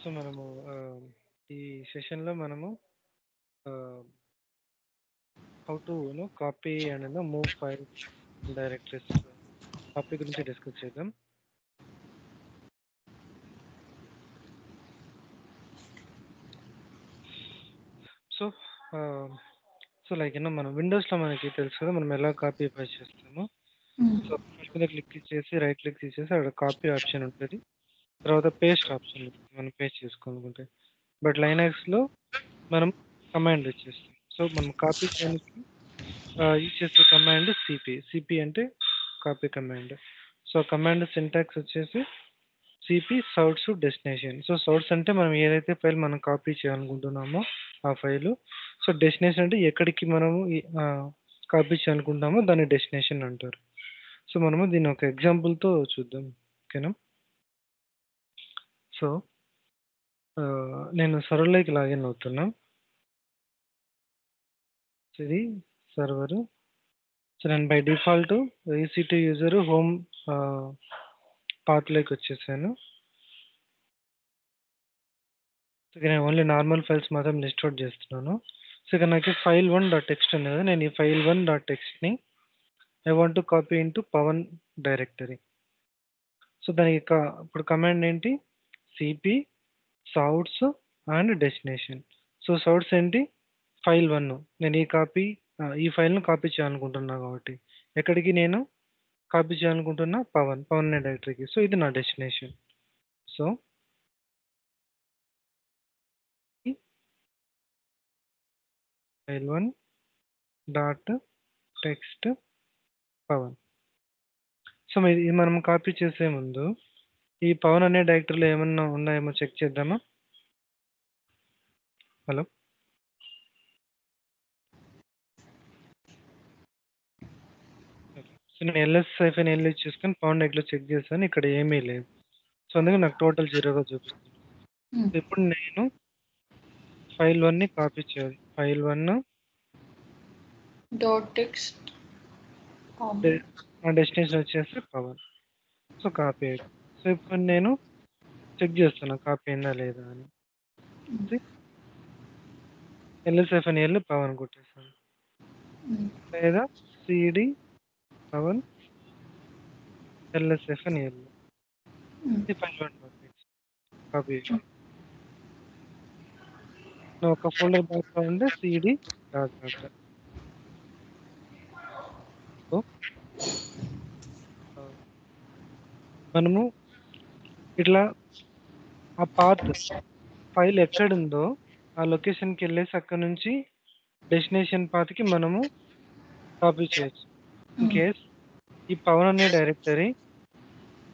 So మనము ఈ సెషన్లో మనము how to copy and move files directories topic గురించి డిస్కస్ చేద్దాం. సో లైక్ మనం విండోస్లో మనకి తెలుసు కదా, మనం ఎలా కాపీ పేస్ట్ చేస్తాము. సో ఫైల్ మీద క్లిక్ చేసి రైట్ క్లిక్ చేసేసి అక్కడ కాపీ ఆప్షన్ ఉంటుంది, తర్వాత పేస్ట్ ఆప్షన్ ఉంటుంది మనం పేస్ట్ చేసుకోవాలనుకుంటే. బట్ లైనాక్స్లో మనం కమాండ్ ఇచ్చేస్తాం. సో మనం కాపీ చేయడానికి యూజ్ చేసే కమాండ్ సిపి అంటే copy command. So command syntax వచ్చేసి CP source destination. So source అంటే మనం ఏదైతే ఫైల్ మనం కాపీ చేయాలనుకుంటున్నామో ఆ ఫైలు. సో డెస్టినేషన్ అంటే ఎక్కడికి మనము కాపీ చేయాలనుకుంటామో దాన్ని డెస్టినేషన్ అంటారు. సో మనము దీన్ని ఒక ఎగ్జాంపుల్తో చూద్దాం, ఓకేనా. సో నేను సర్వర్లోకి లాగిన్ అవుతున్నా. ఇది సర్వర్. సో నేను by default EC2 user home పాత్లోకి వచ్చేసాను. ఇక నేను ఓన్లీ నార్మల్ ఫైల్స్ మాత్రం లిస్ట్ అవుట్ చేస్తున్నాను. సో ఇక నాకు file1.txt ఉంది కదా, నేను ఈ file1.txtని I want to copy into Pavan directory. So దానికి ఇప్పుడు కమాండ్ ఏంటి, CP source and destination. So source ఏంటి, file1. నేను ఈ ఫైల్ను కాపీ చేయాలనుకుంటున్నా కాబట్టి ఎక్కడికి నేను కాపీ చేయాలనుకుంటున్నా, పవన్ అనే డైరెక్టరీకి. సో ఇది నా destination. So file1.txt Pawan. So ఇది మనం కాపీ చేసే ముందు ఈ పవన్ అనే డైరెక్టరీలో ఏమన్నా ఉన్నాయేమో చెక్ చేద్దామా. హలో, సో నేను -l చూసుకొని పవన్ డైరెక్టరీలో చెక్ చేశాను, ఇక్కడ ఏమీ లేదు. సో అందుకే నాకు టోటల్ 0గా చూపిస్తుంది. ఇప్పుడు నేను file1ని కాపీ చేయాలి. file1 నా డెస్టినేషన్ వచ్చేసి పవన్. సో కాపీ అయిపోయింది. సో ఇప్పుడు నేను చెక్ చేస్తున్నా కాపీ అయిందా లేదా అని. -l పవన్ కొట్టేసాను, లేదా సిడి పవన్ -l ఇది file1.txt కాపీ. ఒక ఫోల్డర్ బ్యాక్లో ఉండే సిడి డాట్. సో మనము ఇట్లా ఆ పాత్ ఫైల్ ఎక్కడుందో ఆ లొకేషన్కి వెళ్ళేసి అక్కడ నుంచి డెస్టినేషన్ పాత్కి మనము కాపీ చేయొచ్చు. ఇన్ కేస్ ఈ పవన్ అనే డైరెక్టరీ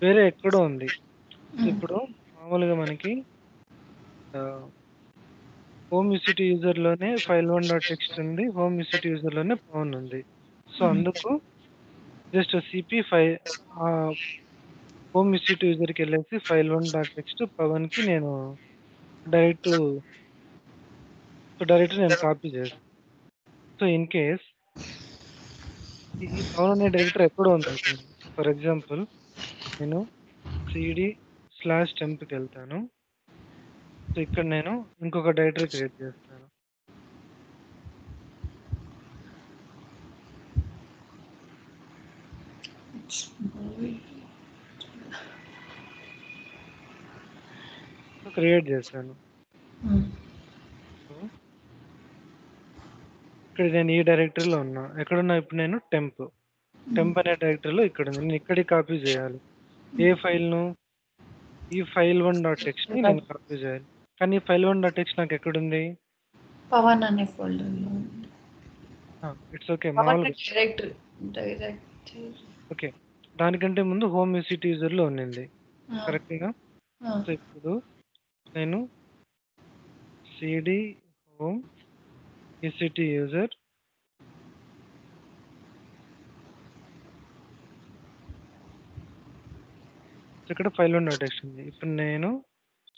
వేరే ఎక్కడో ఉంది. ఇప్పుడు మామూలుగా మనకి హోమ్ EC2 యూజర్లోనే file1.txt ఉంది, హోమ్ EC2 యూజర్లోనే పవన్ ఉంది. సో అందుకు జస్ట్ సిపి హోమ్ EC2 యూజర్కి వెళ్ళేసి file1.txt పవన్కి నేను డైరెక్ట్ నేను కాపీ చేస్తాను. సో ఇన్ కేస్ ఈ పవన్ అనే డైరెక్టరీ ఎక్కడో ఉంది అనుకోండి, ఫర్ ఎగ్జాంపుల్ నేను cd/tempకి వెళ్తాను. సో ఇక్కడ నేను ఇంకొక డైరెక్టరీ క్రియేట్ చేస్తాను. క్రియేట్ చేశాను. ఇక్కడ నేను ఈ డైరెక్టరీలో ఉన్నా. ఎక్కడున్నా ఇప్పుడు నేను టెంప్ అనే డైరెక్టరీలో ఇక్కడ ఉంది. నేను ఇక్కడికి కాపీ చేయాలి. ఏ ఫైల్ను, ఈ file1.txt ని నేను కాపీ చేయాలి. కానీ ఈ file1.txt నాకు ఎక్కడుంది, పవన్ అనే ఫోల్డర్లో. ఇట్స్ ఓకే, మామూలుగా ఓకే. దానికంటే ముందు హోమ్ EC2 యూజర్లో ఉన్నింది, కరెక్ట్గా. సో ఇప్పుడు నేను సిడి హోమ్ EC2 యూజర్ ఇక్కడ file1.txt ఉంది. ఇప్పుడు నేను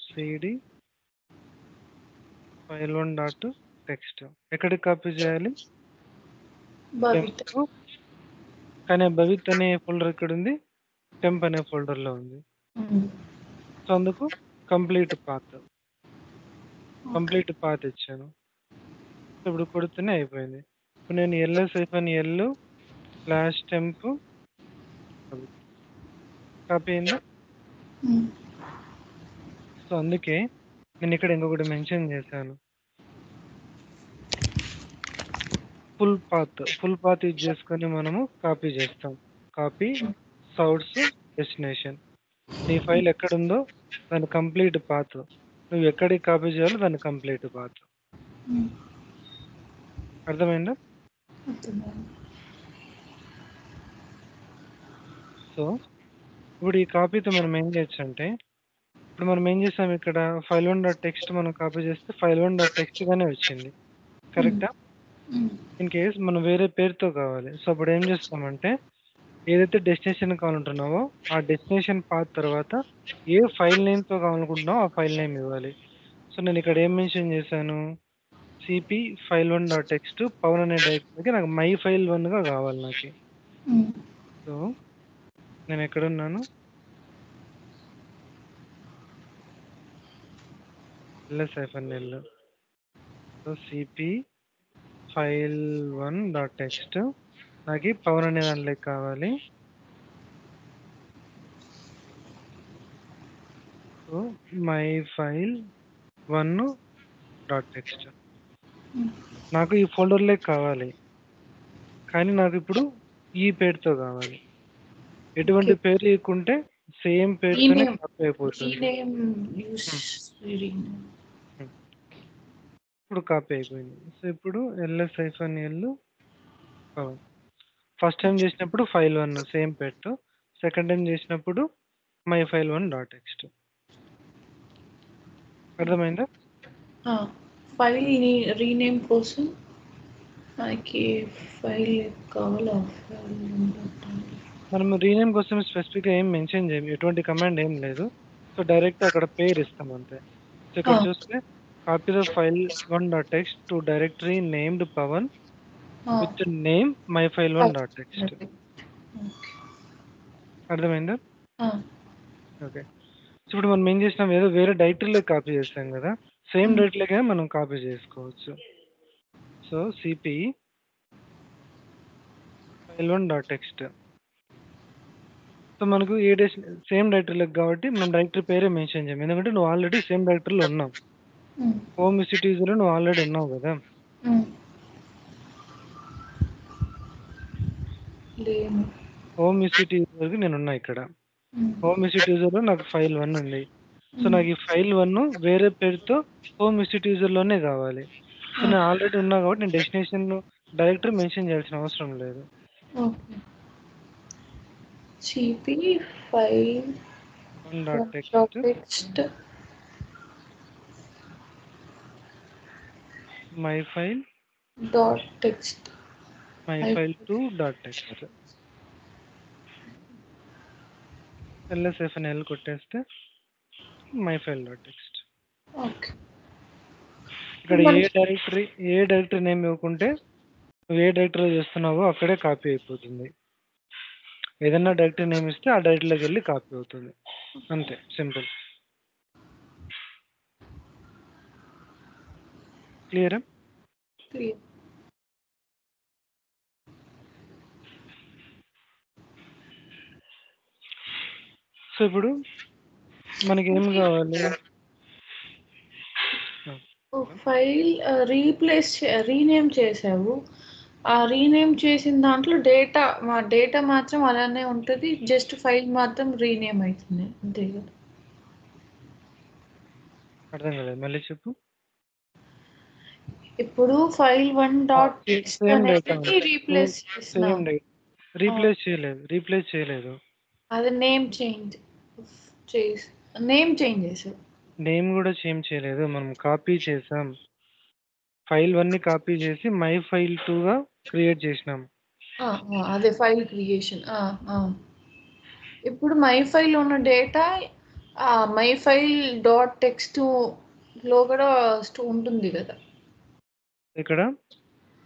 సిడి file1.txt ఎక్కడికి కాపీ చేయాలి, కానీ భవిత్ అనే ఫోల్డర్ ఇక్కడ ఉంది, టెంప్ అనే ఫోల్డర్లో ఉంది. సో అందుకు కంప్లీట్ పాత్ కంప్లీట్ పాత్ ఇచ్చాను. ఇప్పుడు కొడితేనే అయిపోయింది. ఇప్పుడు నేను ls-l స్లాష్ టెంప్ కాపీ అయిందా? సో అందుకే నేను ఇక్కడ ఇంకొకటి మెన్షన్ చేశాను. ఫుల్ పాత్ యూజ్ చేసుకొని మనము కాపీ చేస్తాం. Copy source destination. నీ ఫైల్ ఎక్కడుందో దాని కంప్లీట్ పాత్, నువ్వు ఎక్కడికి కాపీ చేయాలో దాని కంప్లీట్ పాత్. అర్థమైందా? సో ఇప్పుడు ఈ కాపీతో మనం ఏం చేయొచ్చు అంటే, ఇప్పుడు మనం ఏం చేసాం ఇక్కడ file1.txt మనం కాపీ చేస్తే file1.txt గానే వచ్చింది. కరెక్టా? ఇన్ కేస్ మనం వేరే పేరుతో కావాలి. సో అప్పుడు ఏం చేస్తామంటే, ఏదైతే డెస్టినేషన్ కావాలంటున్నావో ఆ డెస్టినేషన్ పాత్ తర్వాత ఏ ఫైల్ నేమ్తో కావాలనుకుంటున్నావో ఆ ఫైల్ నేమ్ ఇవ్వాలి. సో నేను ఇక్కడ ఏం మెన్షన్ చేశాను, సిపి file1.txt పవన్ అనే డైరెక్టరీకి నాకు మై ఫైల్ 1గా కావాలి నాకు. సో నేను ఎక్కడున్నాను, ls-l సో సిపి file1.txt నాకు పవన్ అనే దాంట్లోకి కావాలి. సో మై ఫైల్ 1.txt నాకు ఈ ఫోల్డర్లోకి కావాలి, కానీ నాకు ఇప్పుడు ఈ పేరుతో కావాలి. ఎటువంటి పేరు ఇవ్వకుంటే సేమ్ పేరుతోనే కాపీ అయిపోతుంది. ఇప్పుడు కాపీ అయిపోయింది. సో ఇప్పుడు ls-l పవన్. ఫస్ట్ టైం చేసినప్పుడు ఫైల్ 1 సేమ్ పెట్టు, సెకండ్ టైం చేసినప్పుడు మై ఫైల్ 1.txt. అర్థమైందా? ఫైల్ రీనేమ్ కోసం మనకి ఫైల్ కావాలా? మనం రీనేమ్ కోసం స్పెసిఫిక్గా ఏం మెన్షన్ చేయం, ఎటువంటి కమాండ్ ఏం లేదు. సో డైరెక్ట్ అక్కడ పేరు ఇస్తాం అంతే. సో ఇక్కడ చూస్తే copy the file 1.txt to directory named Pavan with name my file 1.txt. అర్థమైందా? ఓకే. సో ఇప్పుడు మనం ఏం చేసినాం, ఏదో వేరే డైరెక్టరీలోకి కాపీ చేస్తాం కదా, సేమ్ డైరెక్టరీలోకి మనం కాపీ చేసుకోవచ్చు. So CP file1.txt. సో మనకు ఏ సేమ్ డైరెక్టరీలోకి కాబట్టి మనం డైరెక్టరీ పేరే మెన్షన్ చేయం, ఎందుకంటే నువ్వు ఆల్రెడీ సేమ్ డైరెక్టరీలో ఉన్నావు. హోమ్ విసిట్ యూజర్లో నువ్వు ఆల్రెడీ ఉన్నావు కదా. హోమ్ విసిట్ యూజర్కి నేను ఉన్నా ఇక్కడ. హోమ్ విసిట్ యూజర్లో నాకు ఫైల్ 1 ఉంది. సో నాకు ఈ ఫైల్ 1 వేరే పేరుతో హోమ్ విసిట్ యూజర్లోనే కావాలి. సో నేను ఆల్రెడీ ఉన్నా కాబట్టి నేను డెస్టినేషన్ డైరెక్టరీ మెన్షన్ చేయాల్సిన అవసరం లేదు. CP file1.txt my file .txt my file 2.txt ls-l కొట్టేస్తే మై ఫైల్ .txt. ఇక్కడ ఏ డైరెక్టరీ నేమ్ ఇవ్వకుంటే నువ్వు ఏ డైరెక్టరీలో చేస్తున్నావో అక్కడే కాపీ అయిపోతుంది. ఏదన్నా డైరెక్టరీ నేమ్ ఇస్తే ఆ డైరెక్టరీలోకి వెళ్ళి కాపీ అవుతుంది. అంతే, సింపుల్. క్లియరా? సో ఇప్పుడు మనకి ఏం కావాలి, ఫైల్ రీనేమ్ చేసావు. ఆ రీనేమ్ చేసిన దాంట్లో డేటా మాత్రం అలానే ఉంటుంది, జస్ట్ ఫైల్ మాత్రం రీనేమ్ అవుతుంది, అంతే కదా? అర్థం కదా, మళ్ళీ చెప్పు. ఇప్పుడు file1.txt అనేది రీప్లేస్ చేయలేదు. అది నేమ్ చేంజ్ చేసావు. నేమ్ కూడా చేంజ్ చేయలేదు, మనం కాపీ చేసాం. ఫైల్ 1ని కాపీ చేసి మై ఫైల్ 2గా క్రియేట్ చేసినాం. అదే ఫైల్ క్రియేషన్. ఇప్పుడు మై ఫైల్ ఉన్న డేటా మై ఫైల్ .txt లో కూడా ఉంటుంది కదా. ఇక్కడ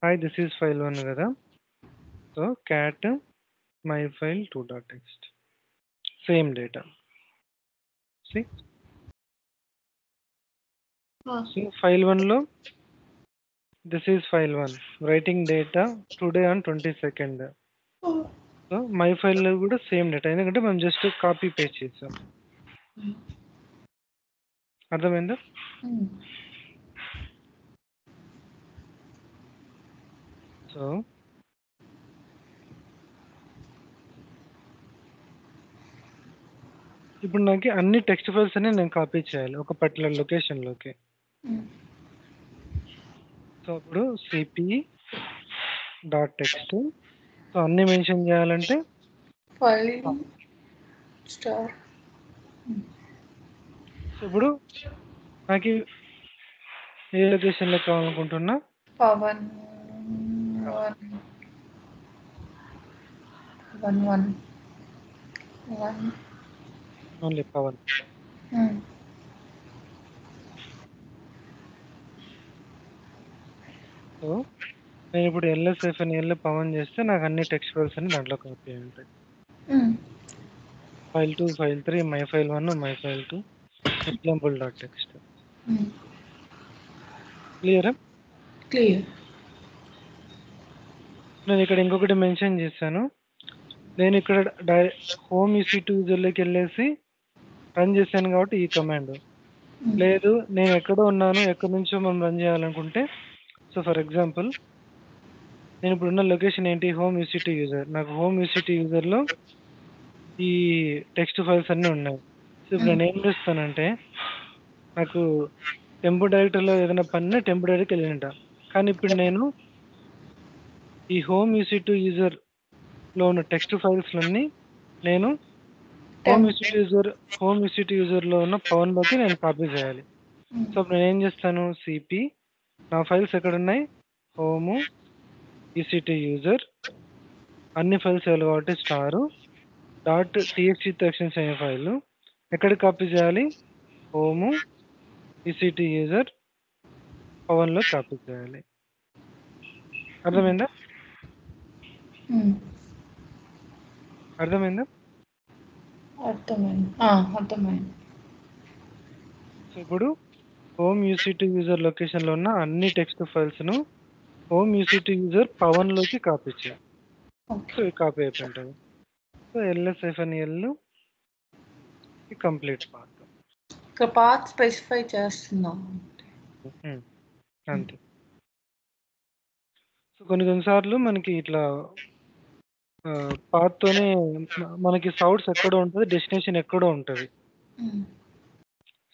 హాయ్ దిస్ ఈజ్ ఫైల్ 1 కదా. So cat my file 2.txt same data. So file 1లో this is file 1 writing data today on 22nd. So my ఫైల్‌లో కూడా సేమ్ డేటా. ఎందుకంటే మనం జస్ట్ కాపీ పేస్ట్ చేసాం. అర్థమైందా? సో ఇప్పుడు నాకు అన్ని టెక్స్ట్ ఫైల్స్ అన్ని నేను కాపీ చేయాలి ఒక పర్టికులర్ లొకేషన్‌లోకి. సో ఇప్పుడు సిపి డాట్ టెక్స్ట్. సో అన్ని మెన్షన్ చేయాలంటే ఫైల్ స్టార్. సో ఇప్పుడు నాకు ఏ లొకేషన్‌లో కావాలనుకుంటున్నా? పవన్ 1 ఓన్లీ పవన్. సో నేను ఇప్పుడు ఎల్ఎస్ఎఫ్ఎన్ఎల్ పవన్ చేస్తే నాకు అన్ని టెక్స్ట్ ఫైల్స్ అన్ని దాంట్లో కాపీ అయి ఉంటాయి. File 2, file 3, my file 1, my file 2, example dot text. క్లియరా? క్లియర్. నేను ఇక్కడ ఇంకొకటి మెన్షన్ చేశాను. నేను ఇక్కడ హోమ్ EC2 యూజర్లోకి వెళ్ళేసి రన్ చేశాను కాబట్టి ఈ కమాండ్. లేదు నేను ఎక్కడో ఉన్నాను, ఎక్కడి నుంచో మనం రన్ చేయాలనుకుంటే, సో ఫర్ ఎగ్జాంపుల్ నేను ఇప్పుడున్న లొకేషన్ ఏంటి? Home EC2 user. నాకు హోమ్ EC2 యూజర్లో ఈ టెక్స్ట్ ఫైల్స్ అన్నీ ఉన్నాయి. సో ఇప్పుడు నేను ఏం చేస్తానంటే, నాకు టెంపు డైరెక్టరీలో ఏదైనా పని టెంపు డైరెక్టరీకి వెళ్ళింట. కానీ ఇప్పుడు నేను ఈ హోమ్ EC2 యూజర్లో ఉన్న టెక్స్ట్ ఫైల్స్‌లన్నీ నేను హోమ్ EC2 యూజర్లో ఉన్న పవన్‌లోకి నేను కాపీ చేయాలి. సో అప్పుడు నేను ఏం చేస్తాను? సిపి నా ఫైల్స్ ఎక్కడున్నాయి? హోము EC2 యూజర్ అన్ని ఫైల్స్ వేయాలి కాబట్టి స్టారు డాట్ టీఎక్స్టీతో ఎక్స్టెన్షన్ అయ్యే ఫైల్ ఎక్కడికి కాపీ చేయాలి? హోము EC2 యూజర్ పవన్లో కాపీ చేయాలి. అర్థమైందా? అర్థమైందా? అర్థమైంది. సో ఇప్పుడు హోమ్ EC2 యూజర్ లొకేషన్లో ఉన్న అన్ని టెక్స్ట్ ఫైల్స్ను హోమ్ EC2 యూజర్ పవన్లోకి కాపీ చేయాలి. సో ఇది కాపీ అయిపోయింటుంది. So LS-L complete path. ఇక్కడ పాత్ స్పెసిఫై చేస్తున్నాం అంతే. సో కొన్నిసార్లు మనకి ఇట్లా పాత్తోనే మనకి సౌర్స్ ఎక్కడో ఉంటుంది, డెస్టినేషన్ ఎక్కడో ఉంటుంది.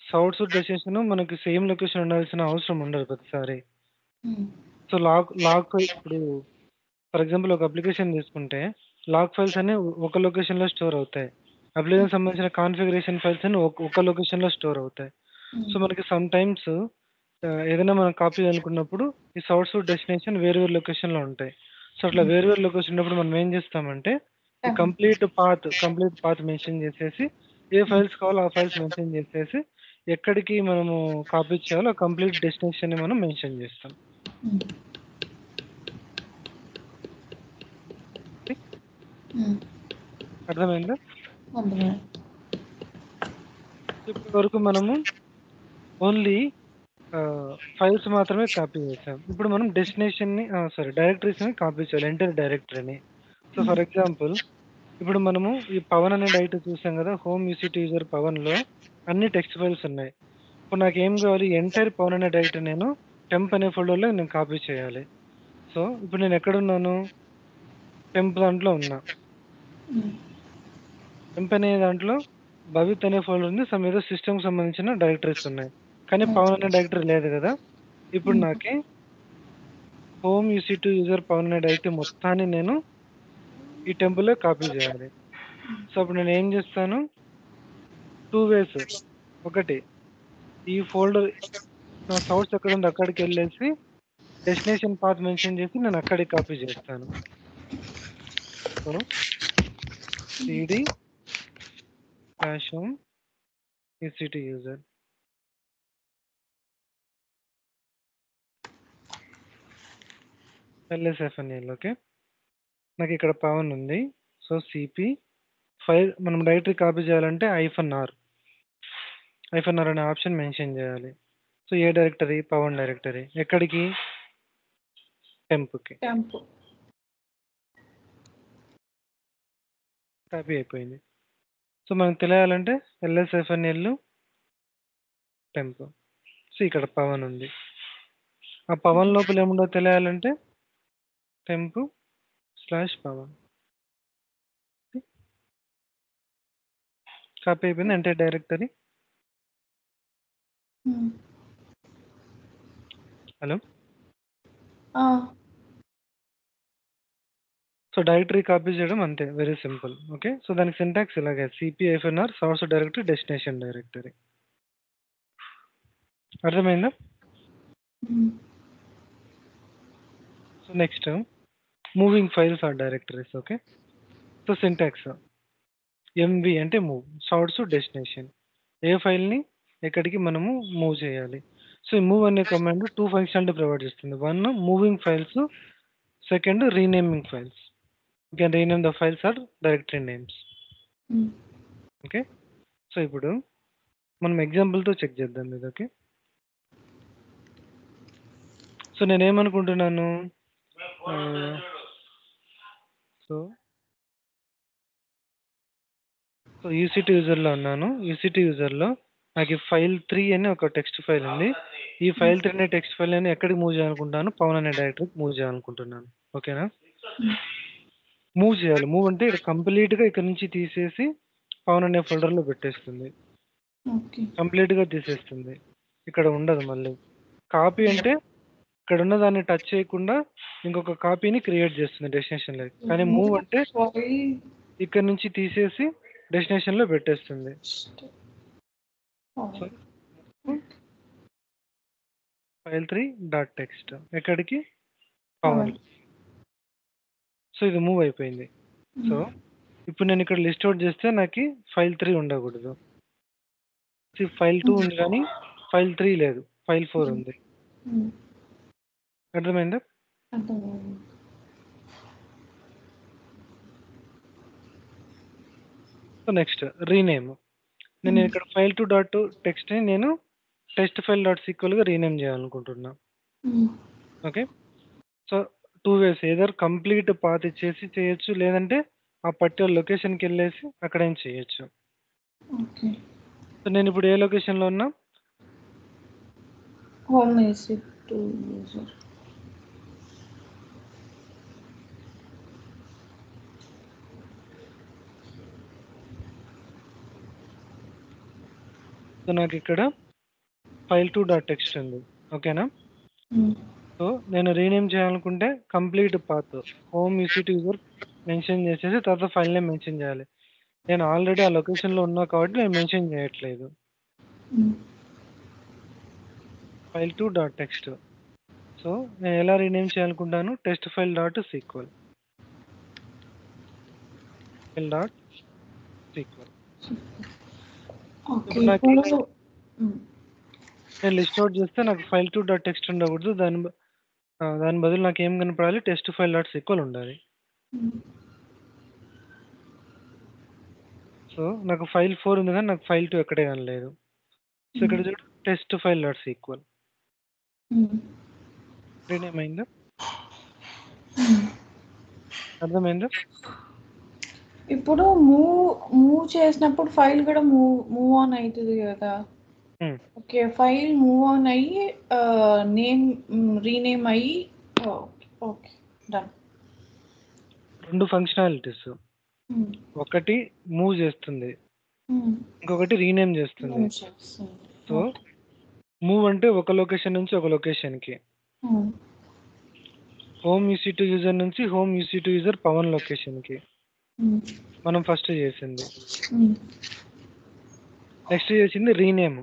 సౌర్స్ డెస్టినేషన్ మనకి సేమ్ లొకేషన్ ఉండాల్సిన అవసరం ఉండదు ప్రతిసారి. సో లాగ్ ఇప్పుడు ఫర్ ఎగ్జాంపుల్ ఒక అప్లికేషన్ తీసుకుంటే లాగ్ ఫైల్స్ అన్ని ఒక లొకేషన్లో స్టోర్ అవుతాయి. అప్లికేషన్ సంబంధించిన కాన్ఫిగరేషన్ ఫైల్స్ అన్ని ఒక లొకేషన్లో స్టోర్ అవుతాయి. సో మనకి సమ్ టైమ్స్ ఏదైనా మనం కాపీ అనుకున్నప్పుడు ఈ సోర్స్ డెస్టినేషన్ వేరు వేరు లొకేషన్లో ఉంటాయి. సో అట్లా వేరు వేరు లొకేషన్ ఉన్నప్పుడు మనం ఏం చేస్తామంటే ఈ కంప్లీట్ పాత్ మెన్షన్ చేసేసి ఏ ఫైల్స్ కావాలో ఆ ఫైల్స్ మెన్షన్ చేసేసి ఎక్కడికి మనము కాపీ చేయాలో ఆ కంప్లీట్ డెస్టినేషన్ మనం మెన్షన్ చేస్తాం. అర్థమైందా? ఇప్పటి వరకు మనము ఓన్లీ ఫైల్స్ మాత్రమే కాపీ చేసాం. ఇప్పుడు మనం డైరెక్టరీస్ని కాపీ చేయాలి, ఎంటర్ డైరెక్టరీని. సో ఫర్ ఎగ్జాంపుల్ ఇప్పుడు మనము ఈ పవన్ అనే డైరెక్టరీ చూసాం కదా, హోమ్ EC2 యూజర్ పవన్లో అన్ని టెక్స్ట్ ఫైల్స్ ఉన్నాయి. ఇప్పుడు నాకు ఏం కావాలి? ఎంటైర్ పవన్ అనే డైరెక్టరీ నేను టెంప్ అనే ఫోల్డర్లో నేను కాపీ చేయాలి. సో ఇప్పుడు నేను ఎక్కడున్నాను? టెంప్ దాంట్లో ఉన్నా. టెంప్ అనే దాంట్లో భవిత్ అనే ఫోల్డర్ ఉంది, ఏదో సిస్టమ్కి సంబంధించిన డైరెక్టరీస్ ఉన్నాయి. కానీ పవన్ అనే డైరెక్టరీ లేదు కదా. ఇప్పుడు నాకి హోమ్ EC2 యూజర్ పవన్ అనే డైరెక్టరీ మొత్తాన్ని నేను ఈ టెంపుల్లో కాపీ చేయాలి. సో అప్పుడు నేను ఏం చేస్తాను? 2 వేస్. ఒకటి ఈ ఫోల్డర్ నా సోర్స్ ఎక్కడ ఉంది అక్కడికి వెళ్ళేసి డెస్టినేషన్ పాత్ మెన్షన్ చేసి నేను అక్కడికి కాపీ చేస్తాను. So cd home EC2 user LSFNL. Okay, నాకు ఇక్కడ పవన్ ఉంది. సో సిపి ఫైల్ మనం డైరెక్టరీ కాపీ చేయాలంటే -r అనే ఆప్షన్ మెన్షన్ చేయాలి. సో సో ఏ డైరెక్టరీ? పవన్ డైరెక్టరీ. ఎక్కడికి? టెంప్కి. టెంప్. కాపీ అయిపోయింది. సో మనకు తెలియాలంటే LSFNL టెంప్. సో ఇక్కడ పవన్ ఉంది. ఆ పవన్ లోపల ఏముండో తెలియాలంటే టెంప్/పవన్. కాపీ అయిపోయింది అంటే directory. Hello. So directory copy చేయడం అంతే, వెరీ సింపుల్. ఓకే. సో దానికి సింటాక్స్ ఇలాగే CP-R source directory destination directory. అర్థమైందా? So next moving files or directories. Okay. So syntax MV అంటే మూవ్, సోర్స్ డెస్టినేషన్. ఏ ఫైల్ని ఎక్కడికి మనము మూవ్ చేయాలి. సో ఈ మూవ్ అనే కమాండ్ 2 ఫంక్షనాలిటీ ప్రొవైడ్ చేస్తుంది. 1 moving files, second renaming files. You can rename the files or directory names. Okay. So ఇప్పుడు మనం ఎగ్జాంపుల్తో చెక్ చేద్దాం ఇది. ఓకే. సో నేనేమనుకుంటున్నాను, సో EC2 యూజర్లో ఉన్నాను. EC2 యూజర్లో నాకు ఫైల్ 3 అని ఒక టెక్స్ట్ ఫైల్ ఉంది. ఈ ఫైల్ 3 అనే టెక్స్ట్ ఫైల్ నేను ఎక్కడికి మూవ్ చేయాలనుకుంటున్నాను? పవన్ అనే డైరెక్టరీకి మూవ్ చేయాలనుకుంటున్నాను. ఓకేనా? మూవ్ చేయాలి. మూవ్ అంటే ఇక్కడ కంప్లీట్గా ఇక్కడ నుంచి తీసేసి పవన్ అనే ఫోల్డర్లో పెట్టేస్తుంది. కంప్లీట్గా తీసేస్తుంది, ఇక్కడ ఉండదు మళ్ళీ. కాపీ అంటే ఇక్కడ ఉన్న దాన్ని టచ్ చేయకుండా ఇంకొక కాపీని క్రియేట్ చేస్తుంది డెస్టినేషన్లో. కానీ మూవ్ అంటే ఇక్కడ నుంచి తీసేసి డెస్టినేషన్లో పెట్టేస్తుంది. సో ఫైల్ 3.txt ఎక్కడికి? పవన్. సో ఇది మూవ్ అయిపోయింది. సో ఇప్పుడు నేను ఇక్కడ లిస్ట్ అవుట్ చేస్తే నాకు ఫైల్ 3 ఉండకూడదు. ఫైల్ 2 ఉంది కానీ ఫైల్ 3 లేదు, ఫైల్ 4 ఉంది. అర్థమైందా? So next rename. నేను ఇక్కడ ఫైల్ 2.txt నేను టెస్ట్ ఫైల్.sqlగా రీనేమ్ చేయాలనుకుంటున్నా. ఓకే. సో 2 వేస్, ఏదర్ కంప్లీట్ పాత్ ఇచ్చేసి చేయొచ్చు, లేదంటే ఆ పర్టికులర్ లొకేషన్కి వెళ్ళేసి అక్కడ ఏం చేయొచ్చు. సో నేను ఇప్పుడు ఏ లొకేషన్లో ఉన్నా? Home EC2 user. సో నాకు ఇక్కడ ఫైల్ 2.txt ఉంది. ఓకేనా? సో నేను రీనేమ్ చేయాలనుకుంటే complete path home EC2 user mention చేసేసి తర్వాత ఫైల్ నేమ్ మెన్షన్ చేయాలి. నేను ఆల్రెడీ ఆ లొకేషన్లో ఉన్నా కాబట్టి నేను మెన్షన్ చేయట్లేదు. File 2.txt. సో నేను ఎలా రీనేమ్ చేయాలనుకుంటాను? టెస్ట్ ఫైల్.sql. ఇప్పుడు నాకు నేను లిస్ట్ అవుట్ చేస్తే నాకు ఫైల్ 2.txt ఉండకూడదు, దాని బదులు నాకు ఏం కనపడాలి? టెస్ట్ ఫైల్.sql ఉండాలి. సో నాకు ఫైల్ 4 ఉంది కానీ నాకు ఫైల్ 2 ఎక్కడే కనలేదు. సో ఇక్కడ చూడు టెస్ట్ ఫైల్.sql రీనేమ్ అయిందా? అర్థమైందా? ఇప్పుడు మూవ్ చేసినప్పుడు ఫైల్ కూడా మూవ్ ఆన్ అవుతుంది కదా. ఓకే, ఫైల్ మూవ్ ఆన్ అయ్యి నేమ్ రీనేమ్ అయ్యి. Okay, done. 2 ఫంక్షనాలిటీస్, ఒకటి మూవ్ చేస్తుంది, ఇంకొకటి రీనేమ్ చేస్తుంది. సో మూవ్ అంటే ఒక లొకేషన్ నుంచి ఒక లొకేషన్కి, హోమ్ EC2 యూజర్ నుంచి హోమ్ EC2 యూజర్ పవన్ లొకేషన్కి మనం ఫస్ట్ చేసింది. నెక్స్ట్ చేసింది రీనేమ్.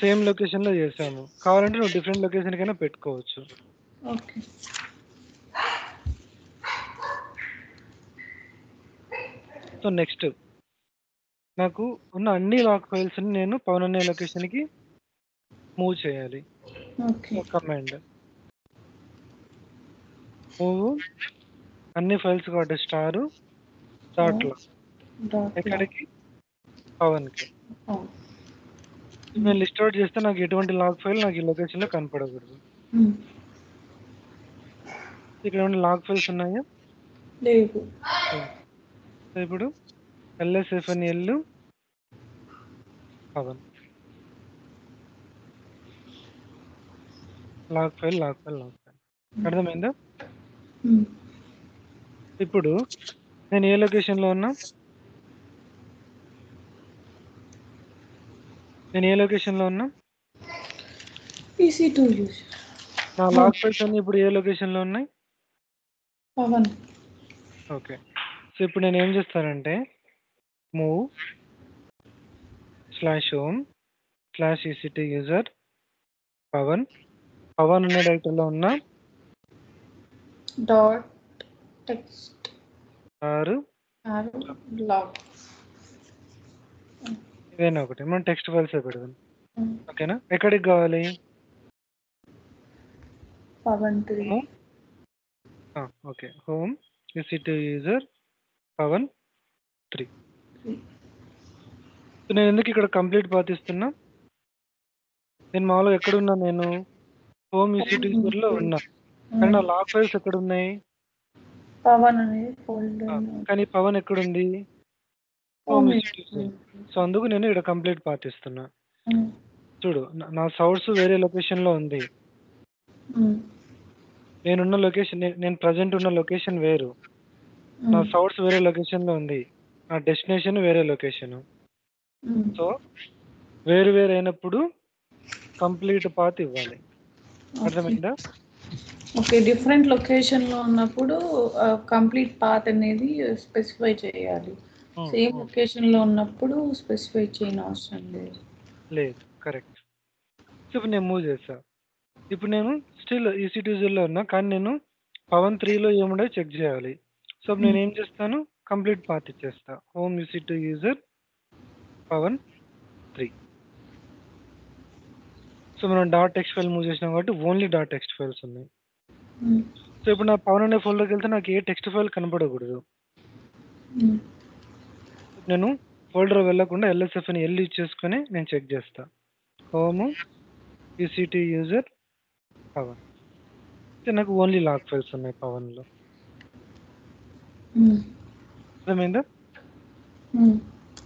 సేమ్ లొకేషన్లో చేసాము. కావాలంటే నువ్వు డిఫరెంట్ లొకేషన్ కైనా పెట్టుకోవచ్చు. ఓకే. సో నెక్స్ట్ నాకు ఉన్న అన్ని లాక్ ఫైల్స్ని నేను పవన్ అనే లొకేషన్కి మూవ్ చేయాలి. కమాండ్ మూవ్ అన్ని ఫైల్స్ కాబట్టి స్టార్ డాట్ లాక్ ఎక్కడికి? పవన్కి. నేను లిస్ట్ అవుట్ చేస్తే నాకు ఎటువంటి లాగ్ ఫైల్ నాకు ఈ లొకేషన్లో కనపడకూడదు. ఇక్కడ ఏమైనా లాగ్ ఫైల్స్ ఉన్నాయా? లేదు. సో ఇప్పుడు LSFNL పవన్ లాగ్ ఫైల్ అర్థమైందా? ఇప్పుడు నేను ఏ లొకేషన్లో ఉన్నా? EC2 user. నా లాగ్ ఫైల్స్ అన్ని ఇప్పుడు ఏ లొకేషన్లో ఉన్నాయి? పవన్. ఓకే. సో ఇప్పుడు నేను ఏం చేస్తానంటే మూవ్ /home/EC2 యూజర్ పవన్ అనే డైరెక్టరీలో ఉన్న డాట్ టెక్స్ట్ ఆరు లాగ్ ఏదైనా ఒకటి మనం టెక్స్ట్ ఫైల్స్ పెడదాం. ఓకేనా? ఎక్కడికి కావాలి? Pavan 3. Okay. Home EC2 user Pavan 3. నేను ఎందుకు ఇక్కడ కంప్లీట్ పాత్ ఇస్తున్నా? నేను మామూలుగా ఎక్కడున్నా? నేను హోమ్ EC2 యూజర్లో ఉన్నా, కానీ నా లాగ్ ఫైల్స్ ఎక్కడ ఉన్నాయి? పవన్ అనేది ఫోల్డర్. కానీ పవన్ ఎక్కడుంది? Home EC2 user. సో అందుకు నేను ఇక్కడ కంప్లీట్ పాత్ ఇస్తున్నా. చూడు, నా సోర్స్ వేరే లొకేషన్లో ఉంది. నేను ప్రజెంట్ ఉన్న లొకేషన్ వేరు. నా సోర్స్ వేరే లొకేషన్లో ఉంది. నా డెస్టినేషన్ వేరే లొకేషన్. సో వేరు అయినప్పుడు కంప్లీట్ పాత్ ఇవ్వాలి. అర్థమైందా? ఓకే. డిఫరెంట్ లొకేషన్లో ఉన్నప్పుడు కంప్లీట్ పాత్ అనేది స్పెసిఫై చేయాలి. సేమ్ లొకేషన్లో ఉన్నప్పుడు స్పెసిఫై చేయని అవసరం లేదు. కరెక్ట్. సో ఇప్పుడు నేను మూవ్ చేస్తా. ఇప్పుడు నేను స్టిల్ EC2 యూజర్లో ఉన్నా, కానీ నేను పవన్ 3లో ఏముండో చెక్ చేయాలి. సో నేను ఏం చేస్తాను? కంప్లీట్ పాత్ ఇచ్చేస్తా. Home EC2 user Pavan 3. So మనం డాట్ టెక్స్ట్ ఫైల్ మూవ్ చేసినాం కాబట్టి ఓన్లీ డాట్ టెక్స్ట్ ఫైల్స్ ఉన్నాయి. సో ఇప్పుడు నా పవన్ అనే ఫోల్డర్కి వెళ్తే నాకు ఏ టెక్స్ట్ ఫైల్ కనపడకూడదు. నేను ఫోల్డర్ వెళ్ళకుండా LSFNL యూజ్ చేసుకొని నేను చెక్ చేస్తా. Home EC2 user Pavan. నాకు ఓన్లీ లాగ్ ఫైల్స్ ఉన్నాయి పవన్లో. అర్థమైందా?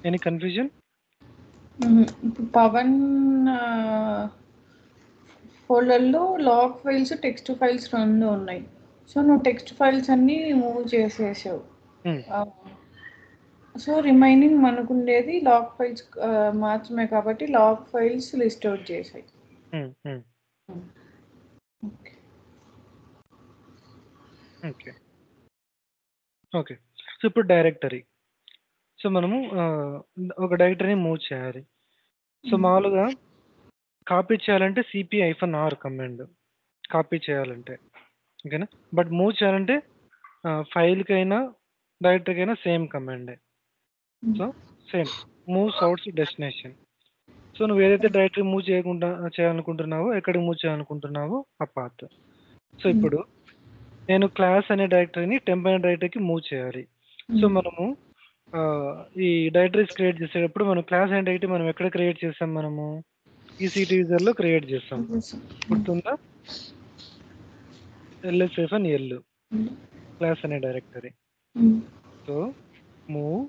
Any confusion? ఇప్పుడు పవన్ ఫోల్డర్లో లాగ్ ఫైల్స్, టెక్స్ట్ ఫైల్స్ 2 ఉన్నాయి. సో నువ్వు టెక్స్ట్ ఫైల్స్ అన్నీ మూవ్ చేసేసావు. సో రిమైనింగ్ మనకుండేది లాగ్ ఫైల్స్ మాత్రమే, కాబట్టి లాగ్ ఫైల్స్ లిస్ట్ అవుట్ చేసాయి. ఓకే. సో ఇప్పుడు డైరెక్టరీ. సో మనము ఒక డైరెక్టరీని మూవ్ చేయాలి. సో మామూలుగా కాపీ చేయాలంటే cp-r కమాండ్ కాపీ చేయాలంటే, ఓకేనా? బట్ మూవ్ చేయాలంటే ఫైల్కైనా డైరెక్టరీకైనా same కమాండే. So same move source destination. So నువ్వు ఏదైతే డైరెక్టరీ మూవ్ చేయాలనుకుంటున్నావో, ఎక్కడికి మూవ్ చేయాలనుకుంటున్నావో ఆ పాత్. సో ఇప్పుడు నేను క్లాస్ అనే డైరెక్టరీని టెంప్ అనే డైరెక్టరీకి మూవ్ చేయాలి. సో మనము ఈ డైరెక్టరీస్ క్రియేట్ చేసేటప్పుడు మనం క్లాస్ అనే డైరెక్టరీ మనం ఎక్కడ క్రియేట్ చేసాం? మనము EC2 యూజర్లో క్రియేట్ చేసాం. గుర్తుందా? LSFNL క్లాస్ అనే directory. So move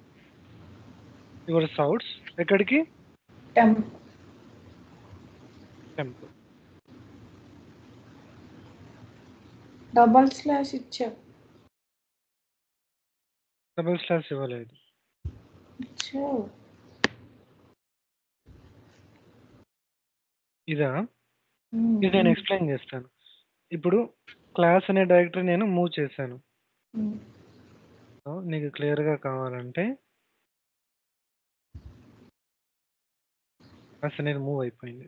your source ఎక్కడికి? టెంప్. డబల్ స్లాష్ ఇచ్చావు. డబల్ స్లాష్ ఇవ్వలేదు. ఇదా? ఇది నేను ఎక్స్ప్లెయిన్ చేస్తాను. ఇప్పుడు క్లాస్ అనే డైరెక్టరీ నేను మూవ్ చేశాను. నీకు క్లియర్గా కావాలంటే క్లాస్ అనేది మూవ్ అయిపోయింది.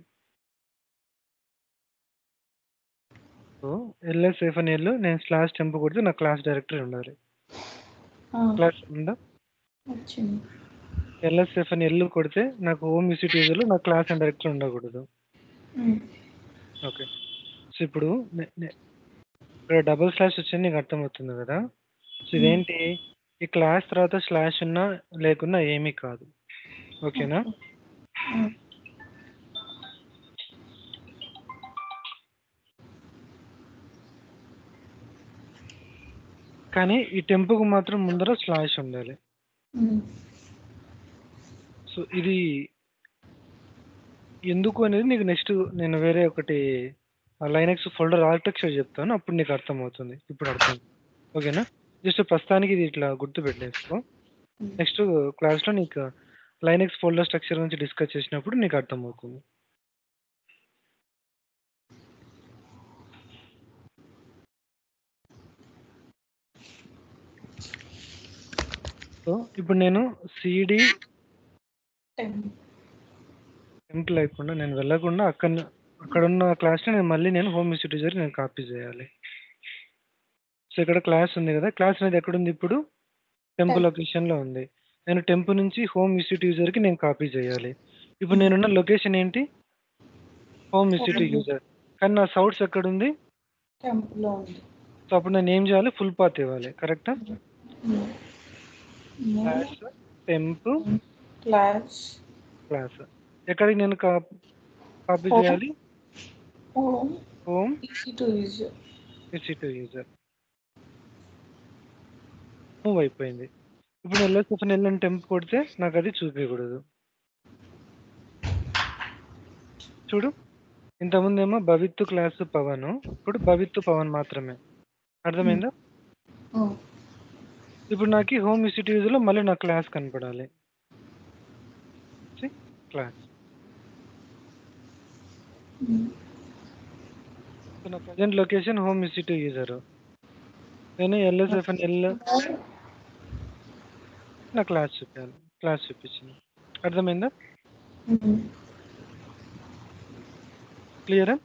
సో LSFNL నేను స్లాష్ టెంప్ కొడితే నా క్లాస్ డైరెక్టరీ ఉండాలి. క్లాస్ ఉందా? LSFNL కొడితే నాకు హోమ్ EC2 యూజర్లో నా క్లాస్ అండ్ డైరెక్టరీ ఉండకూడదు. ఓకే. సో ఇప్పుడు ఇక్కడ డబుల్ స్లాష్ వచ్చింది, నీకు అర్థమవుతుంది కదా? సో ఇదేంటి? ఈ క్లాస్ తర్వాత స్లాష్ ఉన్నా లేకున్నా ఏమీ కాదు. ఓకేనా? కానీ ఈ టెంప్‌కు మాత్రం ముందర స్లాష్ ఉండాలి. సో, ఇది ఎందుకు అనేది నీకు నెక్స్ట్ నేను వేరే ఒకటి లైనక్స్ ఫోల్డర్ ఆర్కిటెక్చర్ చెప్తాను. అప్పుడు నీకు అర్థమవుతుంది. ఇప్పుడు అర్థం. ఓకేనా? జస్ట్ ప్రస్తుతానికి ఇది ఇట్లా గుర్తుపెట్టేసుకో. నెక్స్ట్ క్లాస్‌లో నీకు లైనక్స్ ఫోల్డర్ స్ట్రక్చర్ గురించి డిస్కస్ చేసినప్పుడు నీకు అర్థమవుతుంది. సో, ఇప్పుడు నేను సీడీ టెంప్ లేకుండా నేను వెళ్ళకుండా అక్కడున్న క్లాస్‌ని నేను హోమ్ యూటిలైజర్ నేను కాపీ చేయాలి. సో, ఇక్కడ క్లాస్ ఉంది కదా! క్లాస్ అనేది ఎక్కడుంది ఇప్పుడు? టెంప్ లొకేషన్‌లో ఉంది. నేను టెంప్ నుంచి హోమ్ విసిట్ యూజర్‌కి నేను కాపీ చేయాలి. ఇప్పుడు నేనున్న లొకేషన్ ఏంటి? Home visit user. కానీ నా సోర్స్ ఎక్కడుంది? టెంప్‌లో ఉంది. సో, అప్పుడు నేను ఏం చేయాలి? ఫుల్ పాత్ ఇవ్వాలి. కరెక్టా? క్లాస్ టెంప్ క్లాస్ ఎక్కడికి నేను కాపీ చేయాలి? Home visit user. మూవ్ అయిపోయింది. ఇప్పుడు ఎల్ఎన్ టెంప్ కొడితే నాకు అది చూపించకూడదు. చూడు, ఇంతకుముందేమో భవిత్తు క్లాస్ పవన్, ఇప్పుడు భవిత్తు పవన్ మాత్రమే. అర్థమైందా? ఇప్పుడు నాకు హోమ్ విసిట్ యూజర్లో మళ్ళీ నా క్లాస్ కనపడాలి. క్లాస్ నా present location home visit user. నేను ఎల్ఎస్ఎఫ్ఎన్ఎల్ నా క్లాస్ చూపించాలి. క్లాస్ చూపించింది. అర్థమైందా? క్లియరా?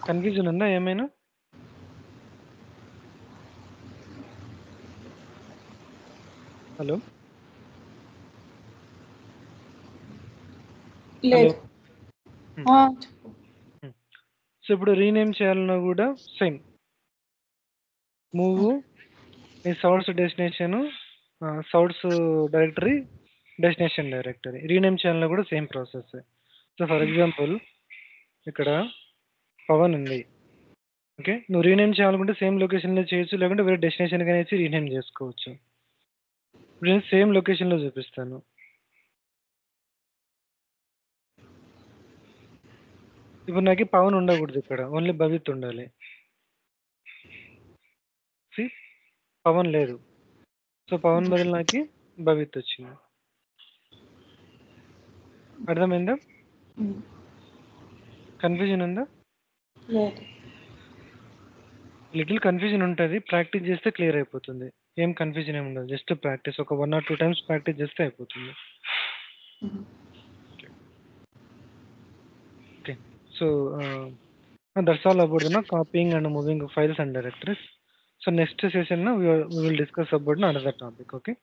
కన్ఫ్యూజన్ ఉందా ఏమైనా? Hello hello. సో ఇప్పుడు రీనేమ్ చేయాలన్నా కూడా సేమ్. మూవ్ మీ source destination, source directory, destination directory. Rename చేయాలన్నా కూడా same process. So for example ఇక్కడ పవన్ ఉంది. ఓకే, నువ్వు రీనేమ్ చేయాలనుకుంటే సేమ్ లొకేషన్లో చేయొచ్చు, లేకుంటే వేరే డెస్టినేషన్ కానీ రీనేమ్ చేసుకోవచ్చు. ఇప్పుడు నేను సేమ్ లొకేషన్లో చూపిస్తాను. ఇప్పుడు నాకు పవన్ ఉండకూడదు, ఇక్కడ ఓన్లీ భవిత్ ఉండాలి. పవన్ లేదు. సో పవన్ బదులు నాకు భవిత్ వచ్చింది. అర్థమైందా? కన్ఫ్యూజన్ ఉందా? లిటిల్ కన్ఫ్యూజన్ ఉంటుంది. ప్రాక్టీస్ చేస్తే క్లియర్ అయిపోతుంది. ఏం కన్ఫ్యూజన్ ఏమి ఉండదు. జస్ట్ ప్రాక్టీస్, ఒక 1 or 2 times ప్రాక్టీస్ చేస్తే అయిపోతుంది. Okay, so that's all about copying and moving files and directories. So next session we will discuss about another topic. Okay.